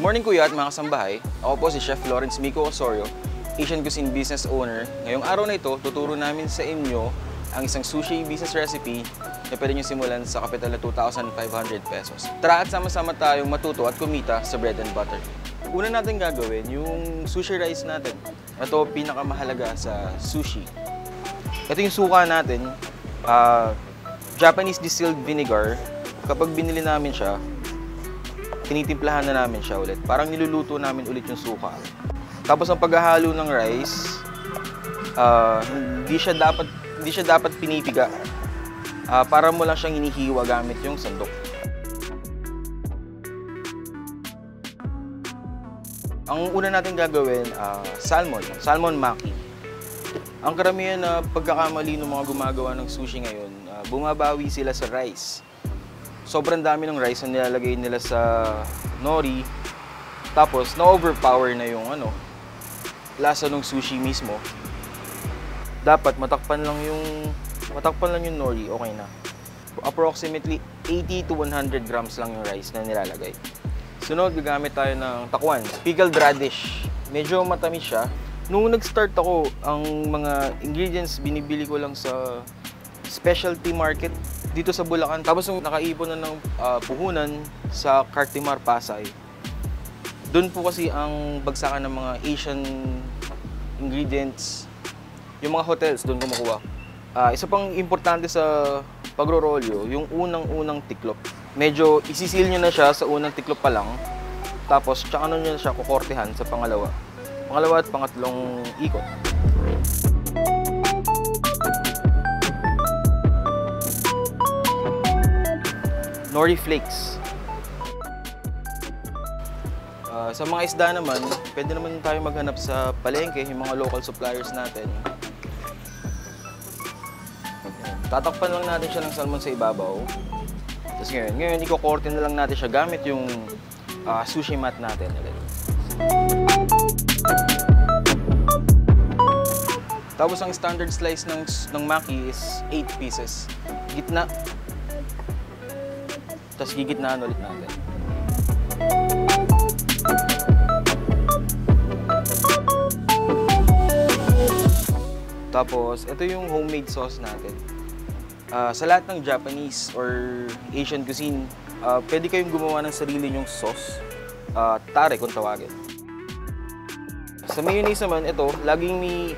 Morning kuya at mga kasambahay, ako po si Chef Lawrence Mico Osorio, Asian Cuisine Business Owner. Ngayong araw na ito, tuturo namin sa inyo ang isang sushi business recipe na pwede nyo simulan sa kapital na 2,500 pesos. Tara at sama-sama tayong matuto at kumita sa bread and butter. Una natin gagawin yung sushi rice natin. Ito pinakamahalaga sa sushi. Ito yung suka natin, Japanese distilled vinegar. Kapag binili namin siya, tinitimplahan na namin siya ulit. Parang niluluto namin ulit yung suka. Tapos ang paghahalo ng rice, hindi siya dapat pinipiga. Para mo lang siyang hinihiwa gamit yung sandok. Ang una natin gagawin, salmon maki. Ang karamihan na pagkakamali ng mga gumagawa ng sushi ngayon, bumabawi sila sa rice. Sobrang dami ng rice na nilalagay nila sa nori, tapos na-overpower na yung lasa ng sushi mismo. Dapat matakpan lang yung nori, okay na. Approximately 80 to 100 grams lang yung rice na nilalagay. Sunod, gagamit tayo ng takwan, pickled radish. Medyo matamis siya. Nung nag-start ako, ang mga ingredients binibili ko lang sa specialty market dito sa Bulacan. Tapos nung nakaipon na ng puhunan sa Cartimar, Pasay, doon po kasi ang bagsakan ng mga Asian ingredients. Yung mga hotels, doon kumukuha. Isa pang importante sa pagro-rolyo, yung unang tiklop. Medyo isisil nyo na siya sa unang tiklop pa lang. Tapos tsaka nyo na siya kukortehan sa pangalawa at pangatlong ikot. Nori flakes. Sa mga isda naman, pwede naman tayo maghanap sa palengke, yung mga local suppliers natin. Tatakpan lang natin siya ng salmon sa ibabaw. Tapos ngayon iko-korte na lang natin siya gamit yung sushi mat natin. Tapos ang standard slice ng maki is 8 pieces. Gitna. Tapos gigitnaan ulit natin. Tapos, ito yung homemade sauce natin. Sa lahat ng Japanese or Asian cuisine, pwede kayong gumawa ng sarili nyong sauce. Tare kung tawagin. Sa mayonnaise naman, ito, laging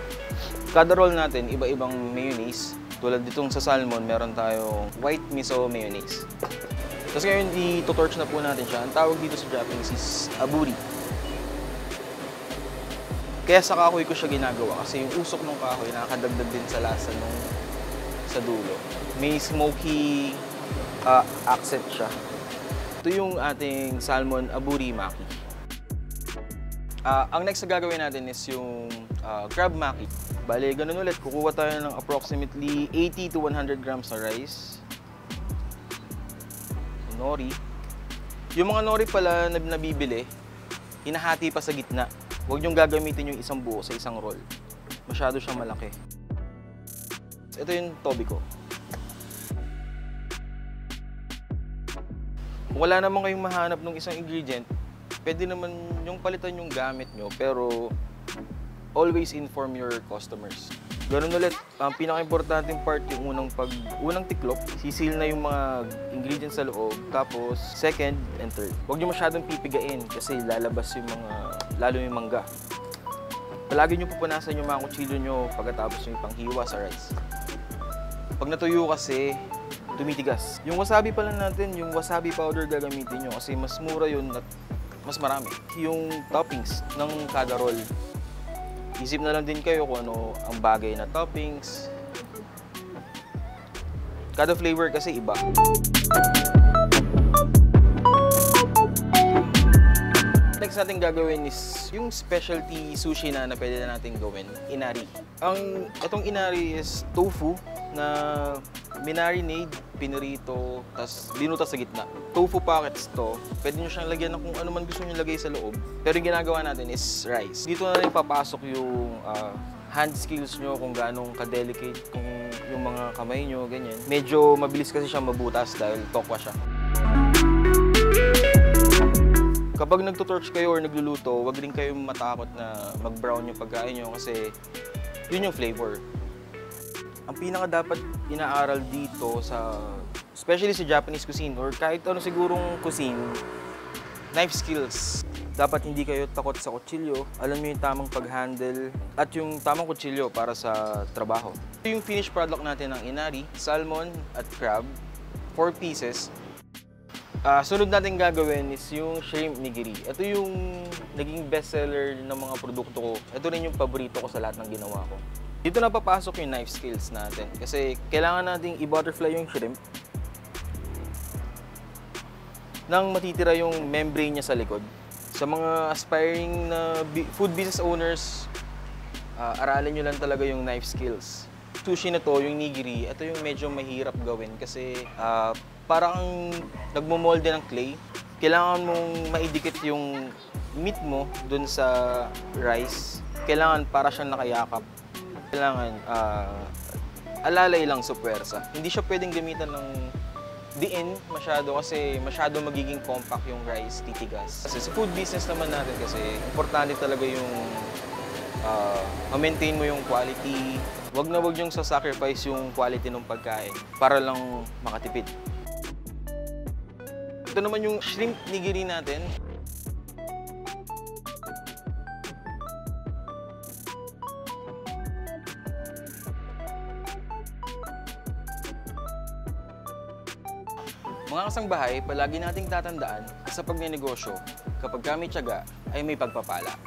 kada roll natin, iba-ibang mayonnaise. Tulad ditong sa salmon, meron tayong white miso mayonnaise. Tapos ngayon, i-torch na po natin siya. Ang tawag dito sa Japanese is aburi. Kaya sa kahoy ko siya ginagawa kasi yung usok ng kahoy nakakadagdag din sa lasa sa dulo. May smoky accent siya. Ito yung ating salmon aburi maki. Ang next na gagawin natin is yung crab maki. Bale, ganun ulit. Kukuha tayo ng approximately 80 to 100 grams na rice. Nori. Yung mga nori pala na nabibili, hinahati pa sa gitna. Huwag niyong gagamitin yung isang buo sa isang roll. Masyado siyang malaki. Ito yung tobi ko. Kung wala naman kayong mahanap ng isang ingredient, pwede naman yung palitan yung gamit nyo, pero always inform your customers. Ganun ulit, ang pinaka-importanting part yung unang tiklop, sisil na yung mga ingredients sa loob, tapos second and third. Huwag nyo masyadong pipigain kasi lalabas lalo yung mangga. Palagi nyo pupunasan yung mga kutsilyo nyo pagkatapos yung panghiwa sa rice. Pag natuyo kasi, tumitigas. Yung wasabi pala natin, yung wasabi powder gagamitin nyo kasi mas mura yun at mas marami. Yung toppings ng kada roll. Isip na lang din kayo kung ano ang bagay na toppings. Kada flavor kasi iba. Next natin gagawin is yung specialty sushi na pwede na natin gawin, inari. Itong inari is tofu na minarinade, pinirito, tas binutas sa gitna. Tofu packets to. Pwede nyo siyang lagyan ng kung ano man gusto nyo lagay sa loob. Pero yung ginagawa natin is rice. Dito na rin papasok yung hand skills nyo, kung gaano ka-delicate, kung yung mga kamay nyo, ganyan. Medyo mabilis kasi siya mabutas dahil tokwa siya. Kapag nagtutorch kayo or nagluluto, wag rin kayong matakot na mag-brown yung pagkain nyo kasi yun yung flavor. Ang pinaka dapat inaaral dito especially sa Japanese cuisine or kahit ano sigurong cuisine, knife skills. Dapat hindi kayo takot sa kutsilyo, alam niyo yung tamang pag-handle at yung tamang kutsilyo para sa trabaho. Ito yung finished product natin ng inari, salmon at crab, 4 pieces. Sunod natin gagawin is yung shrimp nigiri. Ito yung naging bestseller ng mga produkto ko. Ito rin yung paborito ko sa lahat ng ginawa ko. Dito na papasok yung knife skills natin kasi kailangan nating i-butterfly yung shrimp nang matitira yung membrane niya sa likod. Sa mga aspiring na food business owners, aralin nyo lang talaga yung knife skills. Sushi na to, yung nigiri, ito yung medyo mahirap gawin kasi parang nagmomolde ng clay. Kailangan mong maidikit yung meat mo dun sa rice. Kailangan para siyang nakayakap. Kailangan alalay lang sa puwersa. Hindi siya pwedeng gamitan ng diin masyado kasi masyado magiging compact yung rice, titigas. Kasi sa food business naman natin kasi importante talaga yung ma-maintain mo yung quality. Wag na wag yung sasacrifice yung quality ng pagkain para lang makatipid. Ito naman yung shrimp nigiri natin. Mga kasangbahay, palagi nating tatandaan sa pagnenegosyo, kapag kami tiyaga ay may pagpapala.